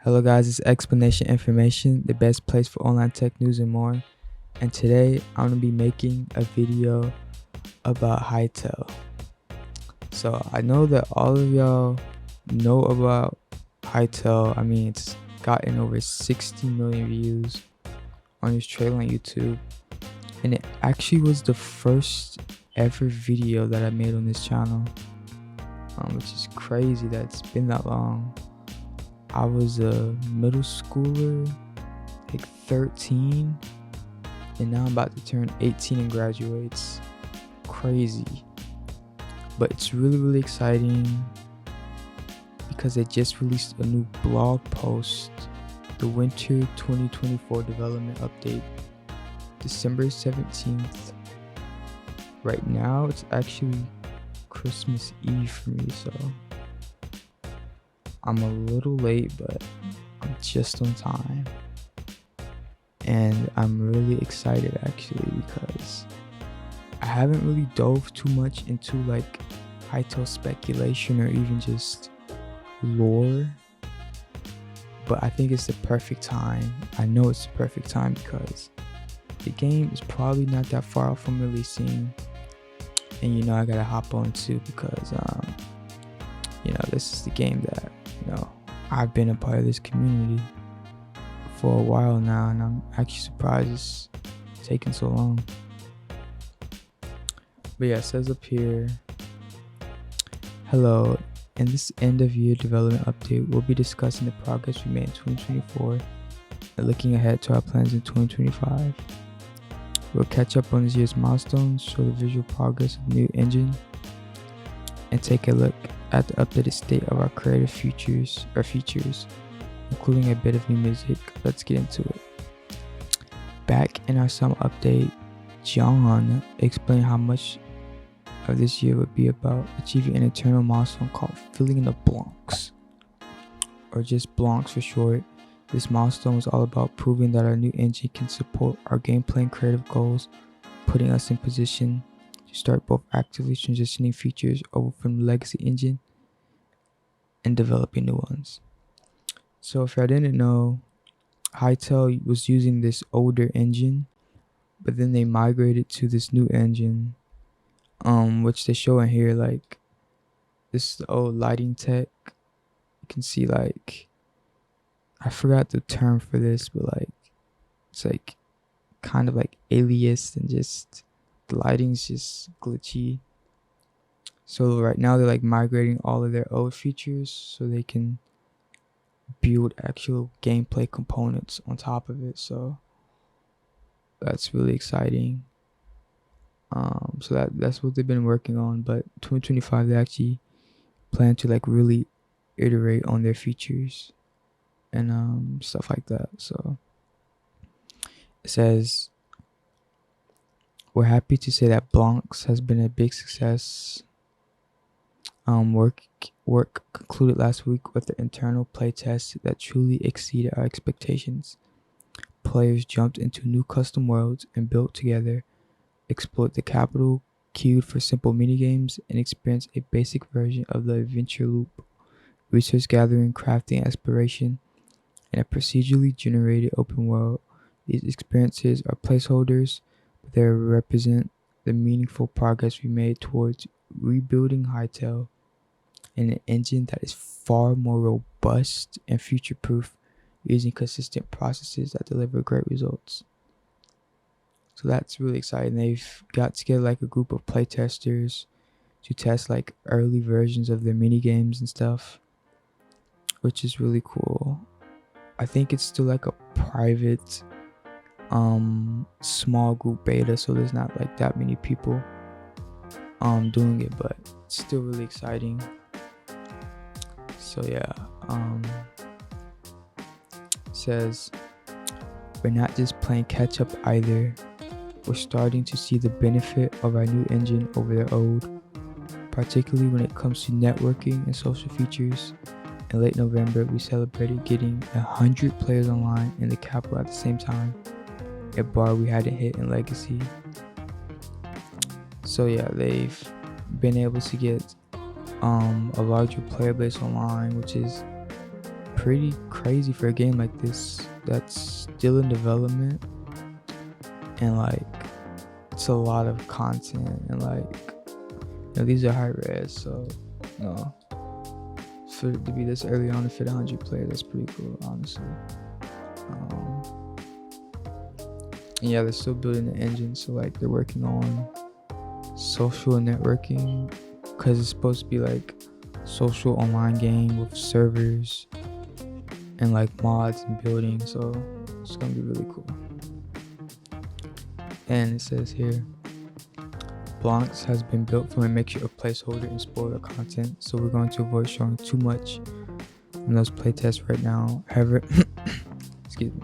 Hello guys, it's Explanation Information, the best place for online tech news and more. And today I'm going to be making a video about Hytale. So I know that all of y'all know about Hytale. I mean, it's gotten over 60 million views on his trailer on YouTube. And it actually was the first ever video that I made on this channel, which is crazy that it's been that long. I was a middle schooler, like 13, and now I'm about to turn 18 and graduate. It's crazy, but it's really exciting because they just released a new blog post, the Winter 2024 Development Update, December 17th. Right now, it's actually Christmas Eve for me, so I'm a little late, but I'm just on time. And I'm really excited actually because I haven't really dove too much into like Hytale speculation or even just lore. But I think it's the perfect time. I know it's the perfect time because the game is probably not that far off from releasing. And I gotta hop on too because this is the game that I've been a part of this community for a while now, and I'm actually surprised it's taking so long. But yeah, it says up here, hello, in this end of year development update, we'll be discussing the progress we made in 2024 and looking ahead to our plans in 2025. We'll catch up on this year's milestones, show the visual progress of the new engine, and take a look at the updated state of our creative features, including a bit of new music. Let's get into it. Back in our summer update, John explained how much of this year would be about achieving an internal milestone called filling in the blanks, or just blanks for short. This milestone was all about proving that our new engine can support our gameplay and creative goals, putting us in position to start both actively transitioning features over from the legacy engine and developing new ones. So if I didn't know, Hytale was using this older engine, but then they migrated to this new engine, which they show in here. Like, this is the old lighting tech. You can see, like, I forgot the term for this, but like, it's like kind of like aliased and just the lighting's just glitchy. So right now they're like migrating all of their old features so they can build actual gameplay components on top of it. So that's really exciting. So that's what they've been working on. But 2025 they actually plan to like really iterate on their features and stuff like that. So it says, we're happy to say that Blancs has been a big success. Work concluded last week with the internal playtest that truly exceeded our expectations. Players jumped into new custom worlds and built together, explored the capital, queued for simple minigames, and experienced a basic version of the adventure loop, resource gathering, crafting, exploration, and a procedurally generated open world. These experiences are placeholders, but they represent the meaningful progress we made towards rebuilding Hytale in an engine that is far more robust and future-proof, using consistent processes that deliver great results. So that's really exciting. They've got together like a group of playtesters to test like early versions of their mini games and stuff, which is really cool. I think it's still like a private small group beta, so there's not like that many people doing it, but it's still really exciting. So yeah, says we're not just playing catch up either. We're starting to see the benefit of our new engine over their old, particularly when it comes to networking and social features. In late November, we celebrated getting 100 players online in the capital at the same time, a bar we hadn't hit in Legacy. So yeah, they've been able to get a larger player base online, which is pretty crazy for a game like this that's still in development, and like it's a lot of content, and like, you know, these are high res, so you know, for it to be this early on to fit 100 players, that's pretty cool, honestly. And yeah, they're still building the engine, so like they're working on social networking, because it's supposed to be like social online game with servers and like mods and building, so it's gonna be really cool. And it says here, Blancs has been built from a mixture of placeholder and spoiler content, so we're going to avoid showing too much in those playtests right now. However, excuse me,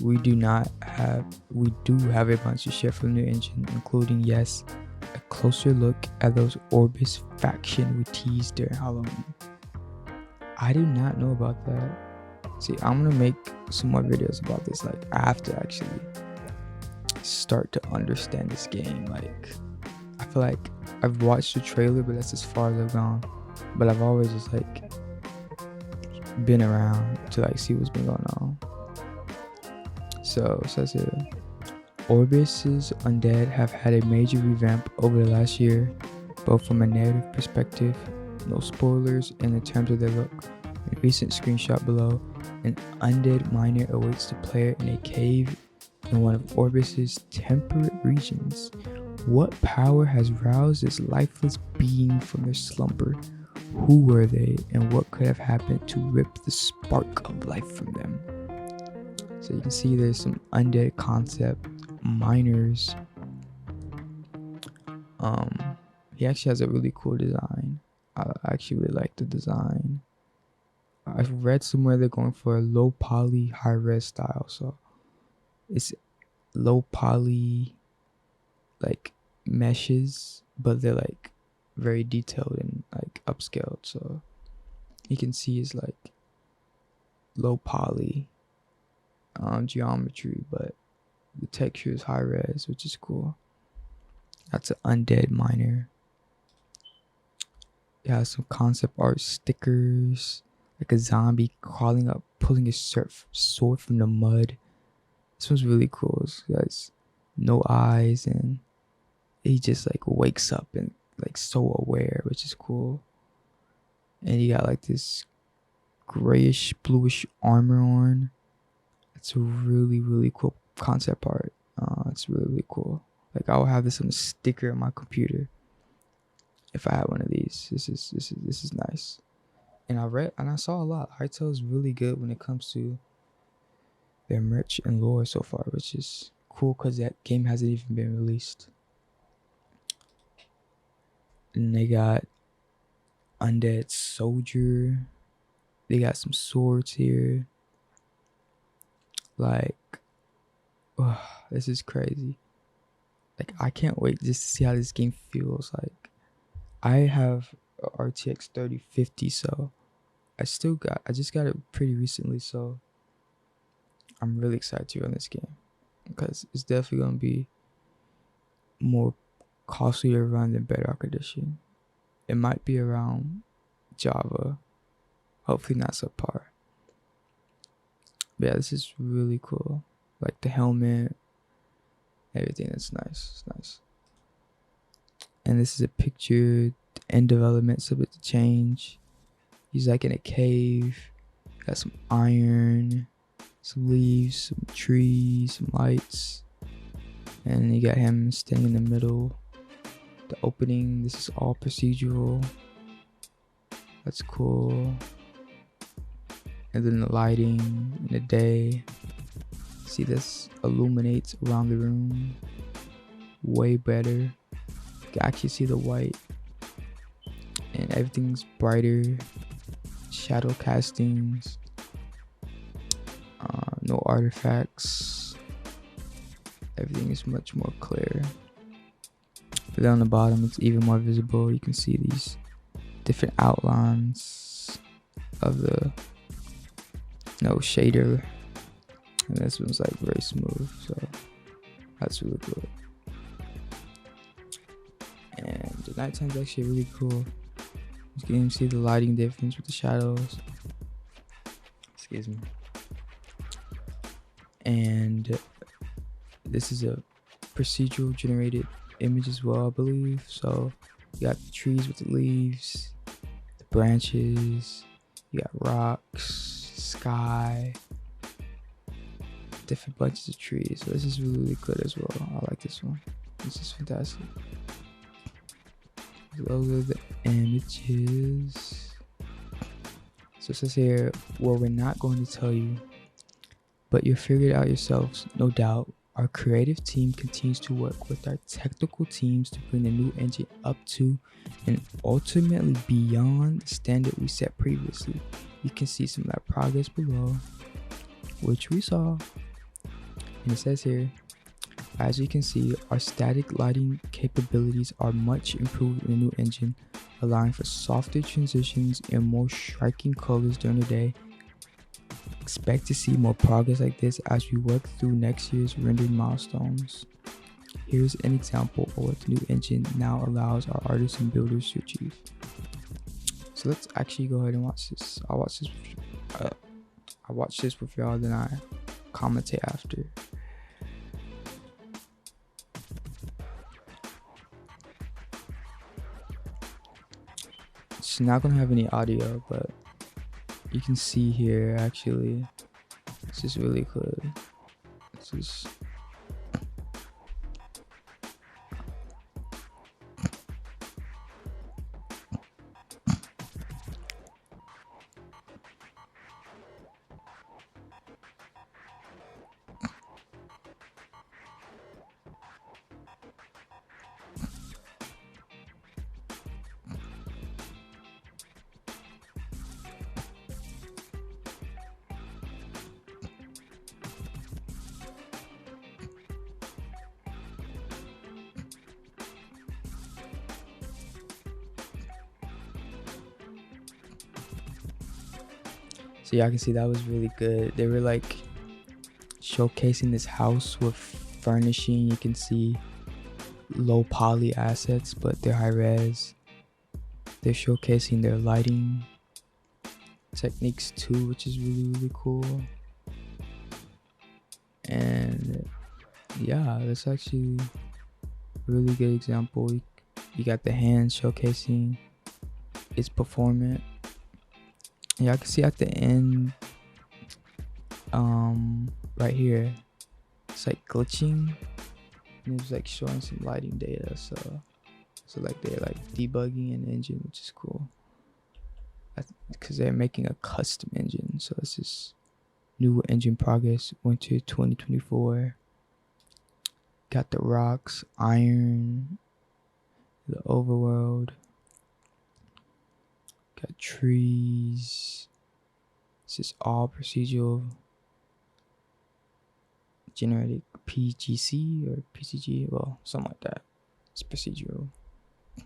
we do have a bunch to share from the new engine, including, yes, a closer look at those Orbis faction we teased during Halloween. I do not know about that. See, I'm gonna make some more videos about this. Like, I have to actually start to understand this game. Like, I feel like I've watched the trailer, but that's as far as I've gone. But I've always just like been around to like see what's been going on. So it says here, Orbis's undead have had a major revamp over the last year, both from a narrative perspective, no spoilers, and in terms of their look. In a recent screenshot below, an undead miner awaits the player in a cave in one of Orbis's temperate regions. What power has roused this lifeless being from their slumber? Who were they, and what could have happened to rip the spark of life from them? So you can see there's some undead concept miners. He actually has a really cool design. I actually really like the design. I've read somewhere they're going for a low poly, high res style. So it's low poly, like meshes, but they're like very detailed and like upscaled. So you can see it's like low poly geometry, but the texture is high res, which is cool. That's an undead miner. It has some concept art stickers, like a zombie crawling up, pulling a sword from the mud. This one's really cool. It has no eyes, and he just like wakes up and like so aware, which is cool. And he got like this grayish bluish armor on. It's a really, really cool concept art. It's really, really cool. Like, I will have this on a sticker on my computer if I had one of these. This is nice. And I saw a lot. Hytale is really good when it comes to their merch and lore so far, which is cool because that game hasn't even been released. And they got undead soldier. They got some swords here. Like, this is crazy. Like, I can't wait just to see how this game feels. Like, I have a RTX 3050, so I just got it pretty recently, so I'm really excited to run this game because it's definitely gonna be more costly to run than Bedrock Edition. It might be around Java, hopefully not subpar. But yeah, this is really cool. Like the helmet, everything. That's nice. It's nice. And this is a picture in development, subject to change. He's like in a cave. Got some iron, some leaves, some trees, some lights. And you got him standing in the middle. The opening, this is all procedural. That's cool. And then the lighting in the day. See, this illuminates around the room way better. You can actually see the white. And everything's brighter. Shadow castings. No artifacts. Everything is much more clear. But down the bottom, it's even more visible. You can see these different outlines of the shader. And this one's like very smooth, so that's really cool. And the nighttime's actually really cool. You can even see the lighting difference with the shadows. excuse me. And this is a procedural generated image as well, I believe. So you got the trees with the leaves, the branches, you got rocks, sky, different bunches of trees. So this is really, really good as well. I like this one. This is fantastic. Those are the images. So it says here, well, we're not going to tell you, but you'll figure it out yourselves, no doubt. Our creative team continues to work with our technical teams to bring the new engine up to and ultimately beyond the standard we set previously. You can see some of that progress below, which we saw. And it says here, as you can see, our static lighting capabilities are much improved in the new engine, allowing for softer transitions and more striking colors during the day. Expect to see more progress like this as we work through next year's rendering milestones. Here's an example of what the new engine now allows our artists and builders to achieve. So let's actually go ahead and watch this. I'll watch this with y'all, then I commentate after. It's not gonna have any audio, but you can see here actually this is really good. This is so y'all can see that was really good. They were like showcasing this house with furnishing. You can see low poly assets, but they're high res. They're showcasing their lighting techniques too, which is really, really cool. And yeah, that's actually a really good example. You got the hands showcasing its performance. Yeah, I can see at the end, right here, it's like glitching, and it's like showing some lighting data. So like they're like debugging an engine, which is cool. Because they're making a custom engine. So this is new engine progress, winter 2024. Got the rocks, iron, the overworld. Got trees. This is all procedural generated PGC or PCG, well, something like that. It's procedural. It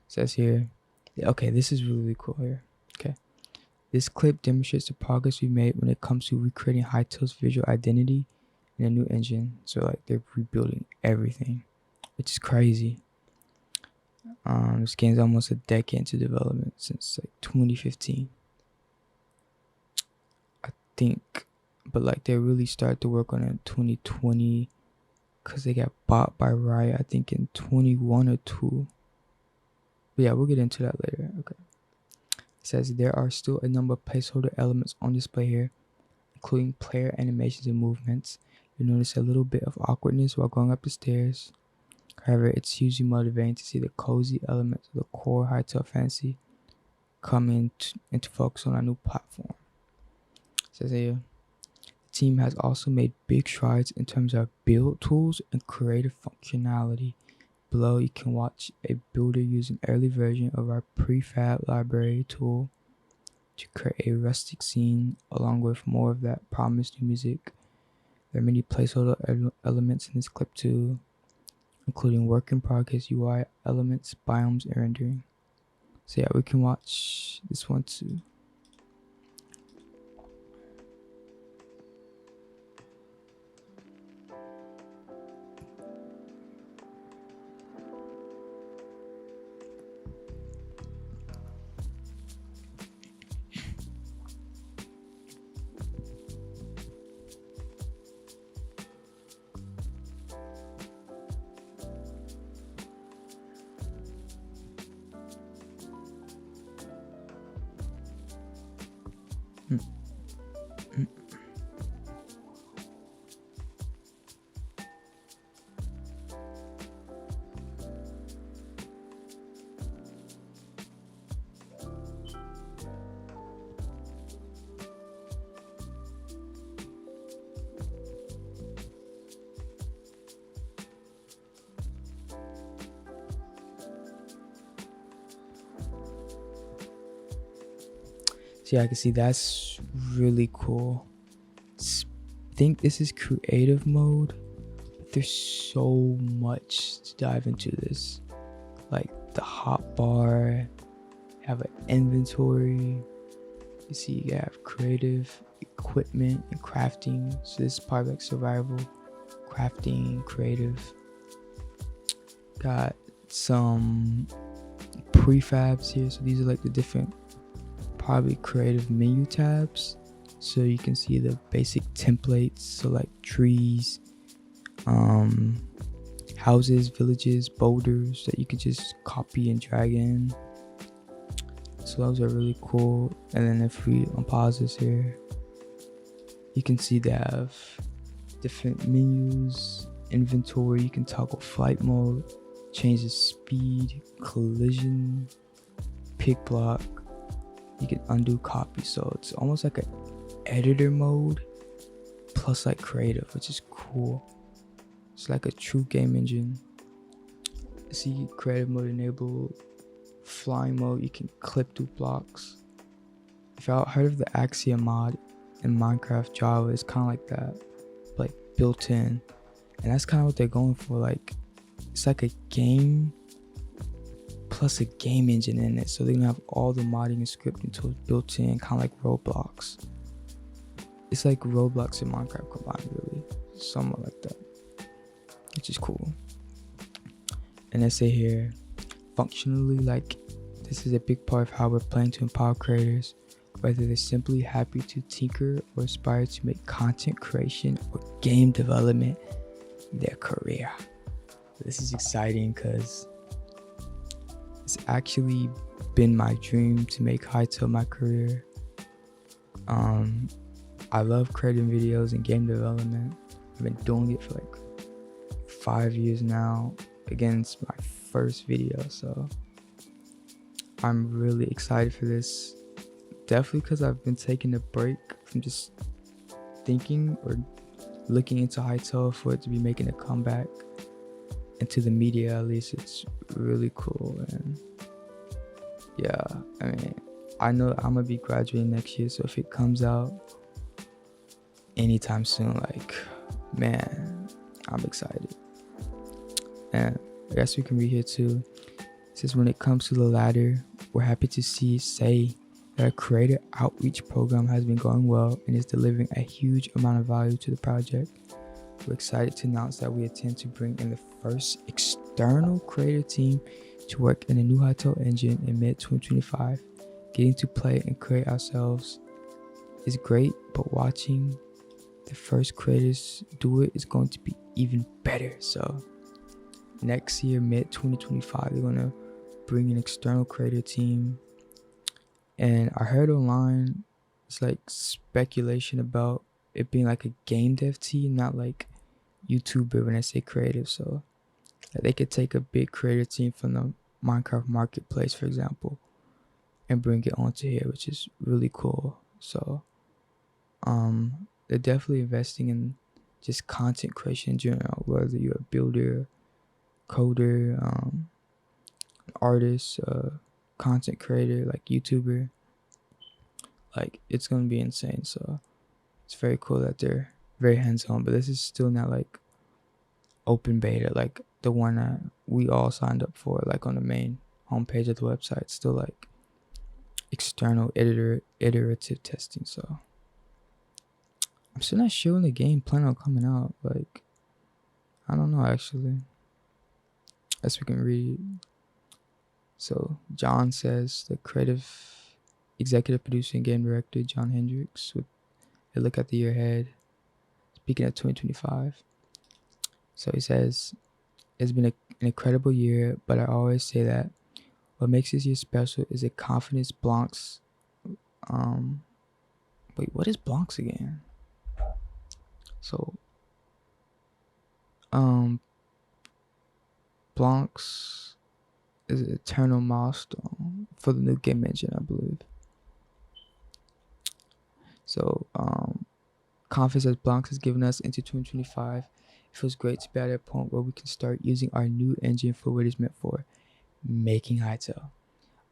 says here, okay, this is really cool here. Okay, this clip demonstrates the progress we made when it comes to recreating Hytale's visual identity in a new engine. So like they're rebuilding everything, which is crazy. This game's almost a decade into development, since like 2015, I think. But like they really started to work on it in 2020 because they got bought by Riot, I think in 21 or 2. But yeah, we'll get into that later. Okay. It says there are still a number of placeholder elements on display here, including player animations and movements. You'll notice a little bit of awkwardness while going up the stairs. However, it's hugely motivating to see the cozy elements of the core Hytale fantasy come into focus on our new platform. It says here, the team has also made big strides in terms of build tools and creative functionality. Below, you can watch a builder use an early version of our prefab library tool to create a rustic scene along with more of that promised new music. There are many placeholder elements in this clip too, including work in progress UI elements, biomes, and rendering. So yeah, we can watch this one too. So yeah, I can see that's really cool. I think this is creative mode. There's so much to dive into this. Like the hotbar, have an inventory. You see, you have creative equipment and crafting. So this is probably like survival, crafting, creative. Got some prefabs here. So these are like the different, probably creative menu tabs. So you can see the basic templates. So like trees, houses, villages, boulders that you can just copy and drag in. So those are really cool. And then if we unpause this here, you can see they have different menus, inventory. You can toggle flight mode, change the speed, collision, pick block. You can undo copy. So it's almost like an editor mode plus like creative, which is cool. It's like a true game engine. See, creative mode enabled, flying mode, you can clip through blocks. If y'all heard of the Axiom mod in Minecraft Java, it's kind of like that, like built in. And that's kind of what they're going for. Like, it's like a game plus a game engine in it. So they're gonna have all the modding and scripting tools built in, kind of like Roblox. It's like Roblox and Minecraft combined, really. Somewhat like that, which is cool. And they say here, functionally, like, this is a big part of how we're planning to empower creators, whether they're simply happy to tinker or aspire to make content creation or game development their career. This is exciting because it's actually been my dream to make Hytale my career. I love creating videos and game development. I've been doing it for like 5 years now. Again, it's my first video, so I'm really excited for this. Definitely because I've been taking a break from just thinking or looking into Hytale for it to be making a comeback into the media. At least it's really cool. And yeah, I mean, I know I'm gonna be graduating next year, so if it comes out anytime soon, like, man, I'm excited. And I guess we can read here too. It says, when it comes to the latter, we're happy to say that our creator outreach program has been going well and is delivering a huge amount of value to the project. We're excited to announce that we intend to bring in the first external creator team to work in the new Hytale engine in mid-2025. Getting to play and create ourselves is great, but watching the first creators do it is going to be even better. So next year, mid-2025, they're going to bring an external creator team. And I heard online, it's like speculation about it being like a game dev team, not like YouTuber when I say creative. So they could take a big creator team from the Minecraft marketplace, for example, and bring it onto here, which is really cool. So they're definitely investing in just content creation in general, whether you're a builder, coder, artist, content creator, like YouTuber. Like, it's gonna be insane. So it's very cool that they're very hands-on, but this is still not like open beta, like the one that we all signed up for, like on the main homepage of the website. It's still like external iterative testing. So I'm still not sure when the game plan on coming out. Like, I don't know actually. As we can read. So John says, the creative executive producer and game director John Hendricks with a look at the year ahead, speaking of 2025. So he says, it's been an incredible year, but I always say that what makes this year special is the confidence Blancs. Wait, what is Blancs again? So, Blancs is an eternal milestone for the new game engine, I believe. So, confidence as Blancs has given us into 2025. It feels great to be at a point where we can start using our new engine for what it's meant for, making Hytale.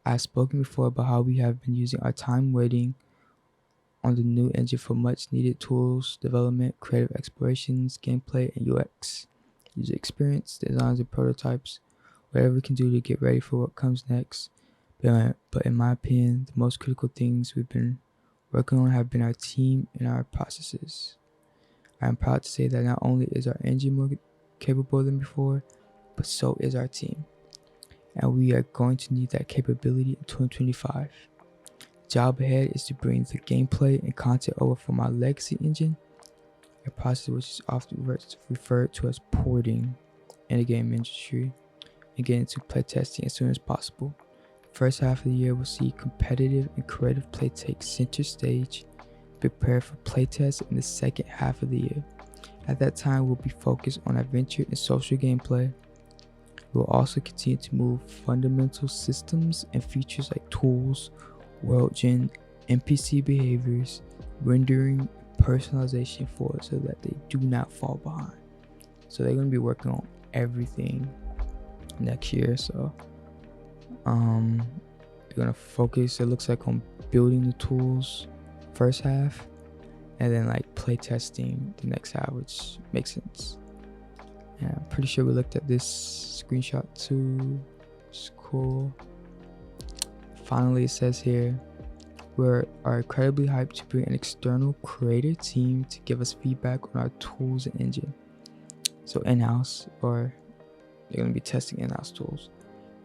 I've spoken before about how we have been using our time waiting on the new engine for much needed tools, development, creative explorations, gameplay, and UX, user experience, designs, and prototypes, whatever we can do to get ready for what comes next. But in my opinion, the most critical things we've been working on have been our team and our processes. I am proud to say that not only is our engine more capable than before, but so is our team. And we are going to need that capability in 2025. Job ahead is to bring the gameplay and content over from our legacy engine, a process which is often referred to as porting in the game industry, and get into playtesting as soon as possible. First half of the year will see competitive and creative play take center stage. Prepare for playtests in the second half of the year. At that time, we'll be focused on adventure and social gameplay. We'll also continue to move fundamental systems and features like tools, world gen, NPC behaviors, rendering, personalization forward so that they do not fall behind. So they're going to be working on everything next year. So they're going to focus, it looks like, on building the tools first half, and then like play testing the next half, which makes sense. Yeah, I'm pretty sure we looked at this screenshot too. It's cool. Finally, it says here, we are incredibly hyped to bring an external creative team to give us feedback on our tools and engine. So in-house, or they're going to be testing in-house tools.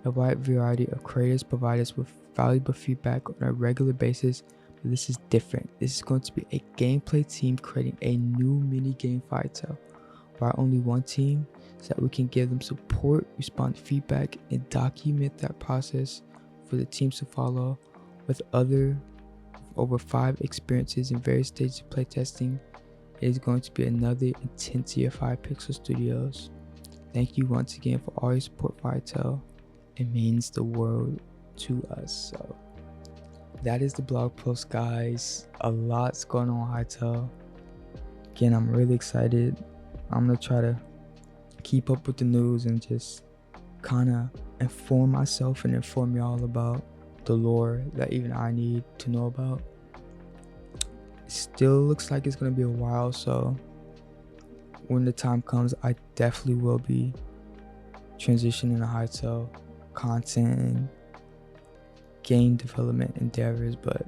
A wide variety of creators provide us with valuable feedback on a regular basis, but this is different. This is going to be a gameplay team creating a new mini game for Hytale, where only one team, so that we can give them support, respond to feedback, and document that process for the teams to follow. With over 5 experiences in various stages of playtesting, it is going to be another intense year for Hypixel Studios. Thank you once again for all your support for Hytale. It means the world to us. So that is the blog post, guys. A lot's going on Hytale. Again, I'm really excited. I'm gonna try to keep up with the news and just kind of inform myself and inform y'all about the lore that even I need to know about. It still looks like it's gonna be a while, so when the time comes, I definitely will be transitioning to Hytale content and game development endeavors. But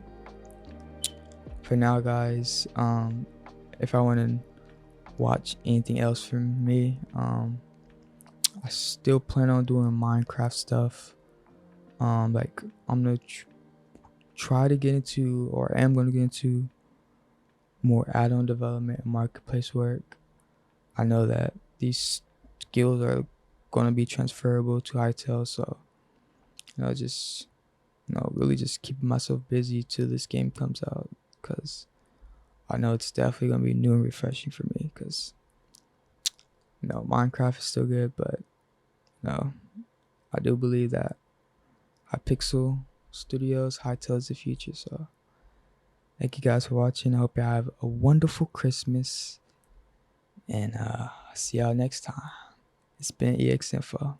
for now, guys, if I want to watch anything else from me, I still plan on doing Minecraft stuff. Like I'm gonna try to get into, or am gonna get into, more add-on development and marketplace work. I know that these skills are gonna be transferable to Hytale, so just really just keeping myself busy till this game comes out, because I know it's definitely gonna be new and refreshing for me. Because Minecraft is still good, but I do believe that Hypixel Studios, Hytale is the future. So thank you guys for watching. I hope you have a wonderful Christmas, and see y'all next time. It's been Exinfo.